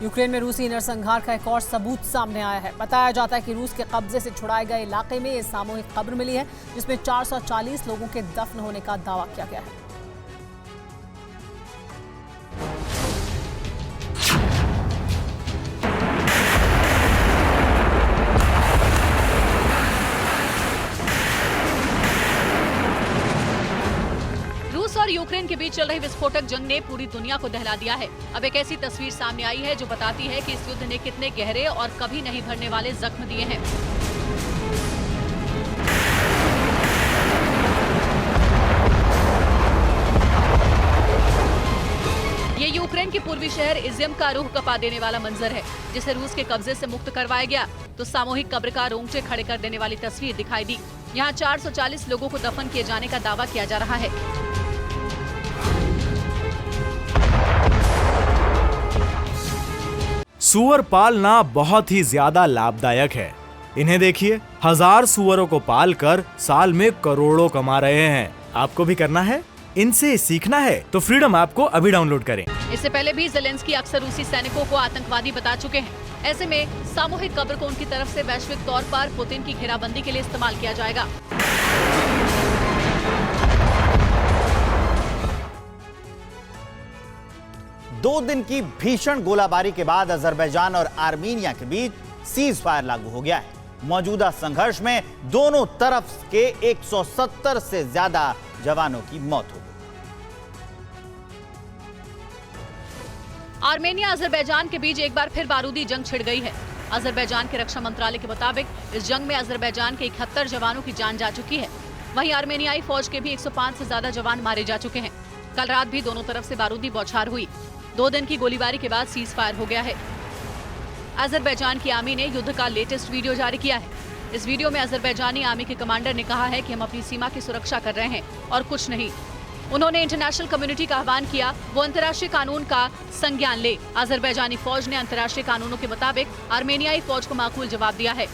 Ukraine में रूसी नरसंहार का एक और सबूत सामने आया है। बताया जाता है कि रूस के कब्जे से छुड़ाए गए इलाके में एक सामूहिक कब्र मिली है, जिसमें 440 लोगों के दफन होने का दावा किया गया है। रूस और यूक्रेन के बीच चल रही विस्फोटक जंग ने पूरी दुनिया को दहला दिया है। अब एक ऐसी तस्वीर सामने आई है जो बताती है कि इस युद्ध ने कितने गहरे और कभी नहीं भरने वाले जख्म दिए हैं। ये यूक्रेन के पूर्वी शहर इज़ियम का रूह कपा देने वाला मंजर है, जिसे रूस के कब्जे से मुक्त करवाया गया तो सामूहिक कब्र का रोंगटे खड़े कर देने वाली तस्वीर दिखाई दी। यहाँ 440 लोगों को दफन किए जाने का दावा किया जा रहा है। सूअर पालना बहुत ही ज्यादा लाभदायक है। इन्हें देखिए, 1000 सूअरों को पालकर साल में करोड़ों कमा रहे हैं। आपको भी करना है? इनसे सीखना है तो फ्रीडम ऐप को अभी डाउनलोड करें। इससे पहले भी ज़ेलेंस्की अक्सर रूसी सैनिकों को आतंकवादी बता चुके हैं। ऐसे में सामूहिक कब्र को उनकी तरफ से वैश्विक तौर पर पुतिन की घेराबंदी के लिए इस्तेमाल किया जाएगा। दो दिन की भीषण गोलाबारी के बाद अजरबैजान और आर्मीनिया के बीच सीज फायर लागू हो गया है। मौजूदा संघर्ष में दोनों तरफ के 170 से ज्यादा जवानों की मौत हो गई। आर्मेनिया अजरबैजान के बीच एक बार फिर बारूदी जंग छिड़ गई है। अजरबैजान के रक्षा मंत्रालय के मुताबिक इस जंग में अजरबैजान के 71 जवानों की जान जा चुकी है। वहीं आर्मेनियाई फौज के भी 105 से ज्यादा जवान मारे जा चुके हैं। कल रात भी दोनों तरफ से बारूदी बौछार हुई। 2 दिन की गोलीबारी के बाद सीज फायर हो गया है। अजरबैजान की आर्मी ने युद्ध का लेटेस्ट वीडियो जारी किया है। इस वीडियो में अजरबैजानी आर्मी के कमांडर ने कहा है कि हम अपनी सीमा की सुरक्षा कर रहे हैं और कुछ नहीं। उन्होंने इंटरनेशनल कम्युनिटी का आह्वान किया वो अंतर्राष्ट्रीय कानून का संज्ञान ले। अजरबैजानी फौज ने अंतर्राष्ट्रीय कानूनों के मुताबिक आर्मेनियाई फौज को माकूल जवाब दिया है।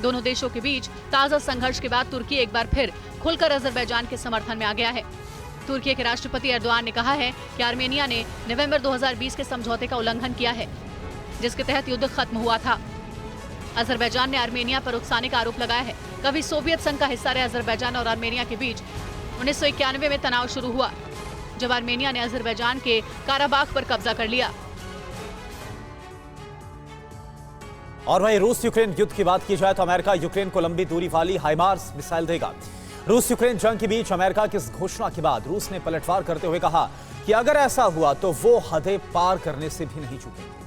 दोनों देशों के बीच ताजा संघर्ष के बाद तुर्की एक बार फिर खुलकर अजरबैजान के समर्थन में आ गया है। तुर्की के राष्ट्रपति एर्दोआन ने कहा है कि आर्मेनिया ने नवंबर 2020 के समझौते का उल्लंघन किया है, जिसके तहत युद्ध खत्म हुआ था। अजरबैजान ने आर्मेनिया पर उकसाने का आरोप लगाया है। कभी सोवियत संघ का हिस्सा रहे अजरबैजान और आर्मेनिया के बीच 1991 में तनाव शुरू हुआ, जब आर्मेनिया ने अजरबैजान के काराबाख पर कब्जा कर लिया। और वहीं रूस यूक्रेन युद्ध की बात की जाए तो अमेरिका यूक्रेन को लंबी दूरी वाली हाइमार्स मिसाइल देगा। रूस यूक्रेन जंग के बीच अमेरिका की इस घोषणा के बाद रूस ने पलटवार करते हुए कहा कि अगर ऐसा हुआ तो वो हदें पार करने से भी नहीं चूकेंगे।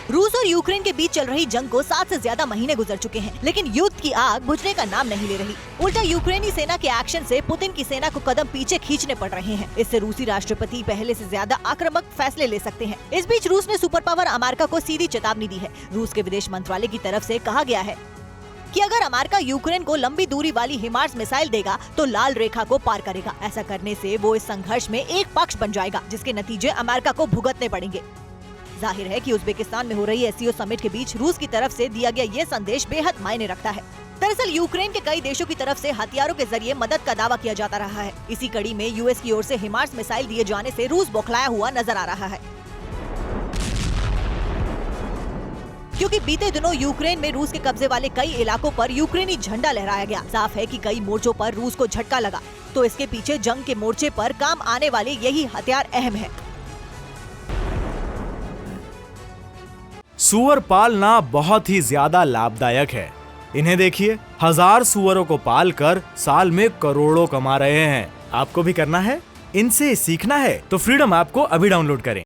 रूस और यूक्रेन के बीच चल रही जंग को 7 से ज्यादा महीने गुजर चुके हैं, लेकिन युद्ध की आग बुझने का नाम नहीं ले रही। उल्टा यूक्रेनी सेना के एक्शन से पुतिन की सेना को कदम पीछे खींचने पड़ रहे हैं। इससे रूसी राष्ट्रपति पहले से ज्यादा आक्रामक फैसले ले सकते हैं। इस बीच रूस ने सुपर पावर अमेरिका को सीधी चेतावनी दी है। रूस के विदेश मंत्रालय की तरफ से कहा गया है कि अगर अमेरिका यूक्रेन को लंबी दूरी वाली हिमार्स मिसाइल देगा तो लाल रेखा को पार करेगा। ऐसा करने से वो इस संघर्ष में एक पक्ष बन जाएगा, जिसके नतीजे अमेरिका को भुगतने पड़ेंगे। जाहिर है कि उज्बेकिस्तान में हो रही एससीओ समिट के बीच रूस की तरफ से दिया गया ये संदेश बेहद मायने रखता है। दरअसल यूक्रेन के कई देशों की तरफ से हथियारों के जरिए मदद का दावा किया जाता रहा है। इसी कड़ी में यूएस की ओर से हिमार्स मिसाइल दिए जाने से रूस बौखलाया हुआ नजर आ रहा है, क्योंकि बीते दिनों यूक्रेन में रूस के कब्जे वाले कई इलाकों पर यूक्रेनी झंडा लहराया गया। साफ है कि कई मोर्चों पर रूस को झटका लगा, तो इसके पीछे जंग के मोर्चे पर काम आने वाले यही हथियार अहम है। सूअर पालना बहुत ही ज्यादा लाभदायक है। इन्हें देखिए, 1000 सूअरों को पालकर साल में करोड़ों कमा रहे हैं। आपको भी करना है? इनसे सीखना है तो फ्रीडम ऐप को अभी डाउनलोड करें।